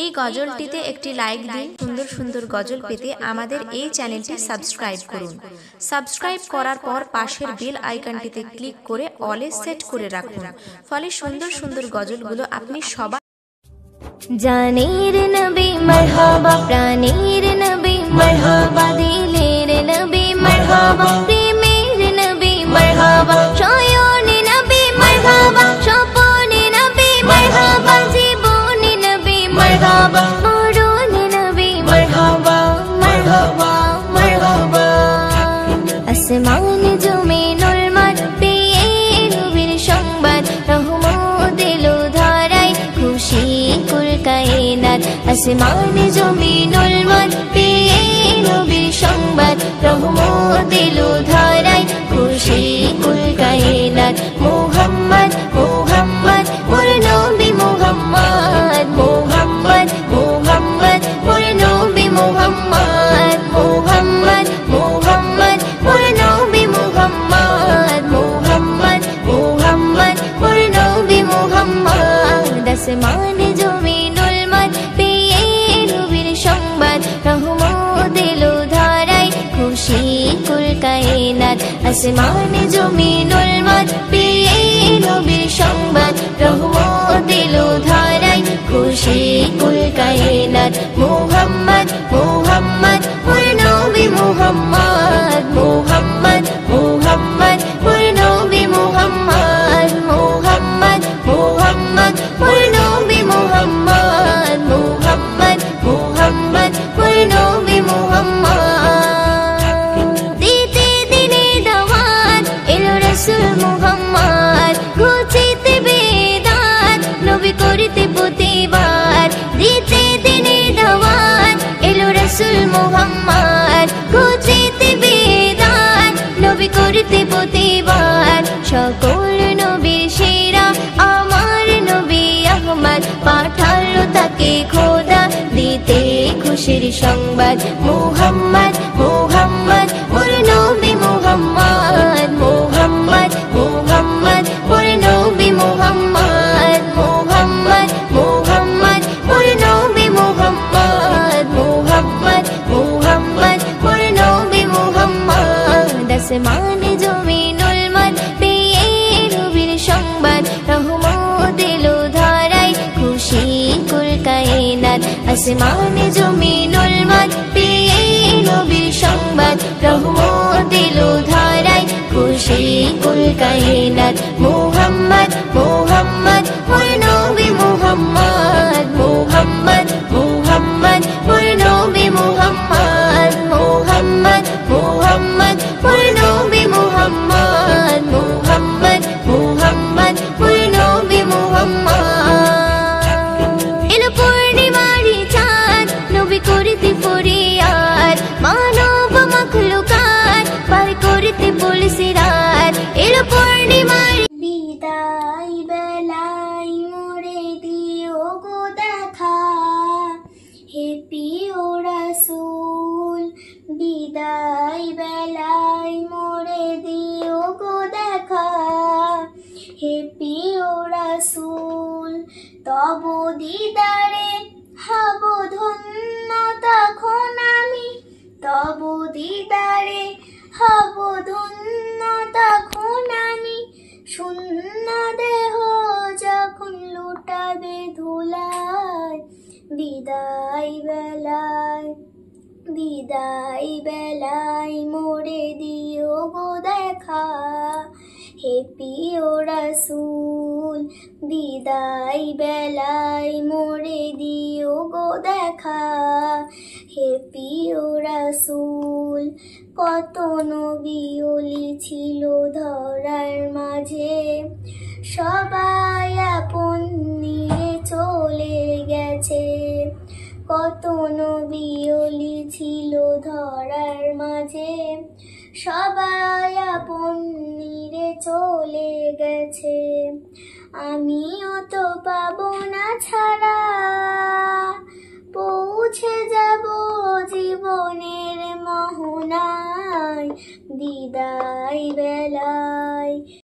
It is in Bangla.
এই গজলটিতে একটি লাইক দিন। সুন্দর সুন্দর গজল পেতে আমাদের এই চ্যানেলটি সাবস্ক্রাইব করুন। সাবস্ক্রাইব করার পর পাশের বেল আইকনটিতে ক্লিক করে অলে সেট করে রাখুন, ফলে সুন্দর সুন্দর গজলগুলো আপনি সবাই জানের নবী মারহাবা, প্রাণের নবী মারহাবা, দিলের নবী মারহাবা, প্রেমের নবী মারহাবা, শয়নে নবী মারহাবা, স্বপনে নবী মারহাবা, জীবনে নবী মারহাবা, মরণে নবী মারহাবা, মারহাবা, মারহাবা। আসমান জমিনুল মার পেয়ে নবীর সংবাদ, রহমত এলো ধরায়, খুশি কুল কায়নাত। আসমান জমিনুল মার পেয়ে নবীর সংবাদ, রহমত এলো ধরায়, খুশি কুল কায়নাত। মুহাম্মদ মুহাম্মদ মোর নবী মুহাম্মদ, মুহাম্মদ মুহাম্মদ মোর নবী মুহাম্মদ, মুহাম্মদ মুহাম্মদ মোর নবী মুহাম্মদ, মুহাম্মদ মুহাম্মদ মোর নবী মুহাম্মদ। আসমান জমিনুল মার পেয়ে নবীর সংবাদ, রহমত এলো ধরায়, খুশি কুল কায়নাত। আসমান জমিনুল মার পেয়ে নবীর সংবাদ, রহমত এলো ধরায়, খুশি কুল কায়নাত। মুহাম্মদ মুহাম্মদ মোর নবী মুহাম্মদ, মুহাম্মদ মুহাম্মদ মোর নবী মুহাম্মদ, মুহাম্মদ মুহাম্মদ মোর নবী মুহাম্মদ, মুহাম্মদ মুহাম্মদ মোর নবী মুহাম্মদ। দিতে দিনে দাওয়াত এলো রাসূল মুহাম্মদ, ঘুচিতে বেদাত নবী করিতে প্রতিবাদ। দিতে দিনে দাওয়াত এলো রাসূল মুহাম্মদ, ঘুচিতে বেদাত নবী করিতে প্রতিবাদ। সকল নবীর সেরা আমার নবী আহমদ, পাঠালো তাকে খোদা দিতে খুশির সংবাদ। মুহাম্মদ মুহাম্মদ মোর নবী মুহাম্মদ, মুহাম্মদ মুহাম্মদ মোর নবী মুহাম্মদ, মুহাম্মদ মুহাম্মদ মোর নবী মুহাম্মদ, মুহাম্মদ মুহাম্মদ মোর নবী মুহাম্মদ। আসমান জমিনুল মার পেয়ে নবীর সংবাদ, রহমত এলো ধরায়, খুশি কুল কায়নাত। আসমান জমিনুল মার পেয়ে নবীর সংবাদ, রহমত এলো ধরায়, খুশি কুল কায়নাত। মুহাম্মদ মুহাম্মদ মোর নবী মুহাম্মদ, মুহাম্মদ মুহাম্মদ মোর নবী মুহাম্মদ, মুহাম্মদ মুহাম্মদ মোর নবী মুহাম্মদ, মুহাম্মদ মুহাম্মদ মোর নবী মুহাম্মদ। এলো পূর্ণিমারি চাঁদ নবী করিতে ফরিয়াদ, মানব মাখলুকাত পার করিতে বলছে রাত। এলো পূর্ণিমারি বিদায় বেলায় মোরে দিও গো দেখা, হে প্রিয় রাসূল বিদায় বেলায় মোরে দিও গো দেখা, হে প্রিয় রাসূল তব দিদারে হব ধন্য তখন আমি, তব দিদারে হব ধন্য তখন আমি। শূন্য দেহ যখন লুটাবে ধুলায়, বিদায় বেলায় বিদায় বেলায় মোরে দিও গো দেখা, হে প্রিয় রাসূল বিদায় বেলায় মোরে দিও গো দেখা, হে প্রিয় রাসূল। কত নবী ওলি ছিল ধরার মাঝে, সবাই আপন নিয়ে চলে গেছে। কত নবী ওলি ছিল ধরার মাঝে, সবাই আপন নিয়ে চলে গেছে। আমিও তো পাবো না ছাড়া, পৌঁছে যাব জীবনের মোহনায়, বিদায় বেলায়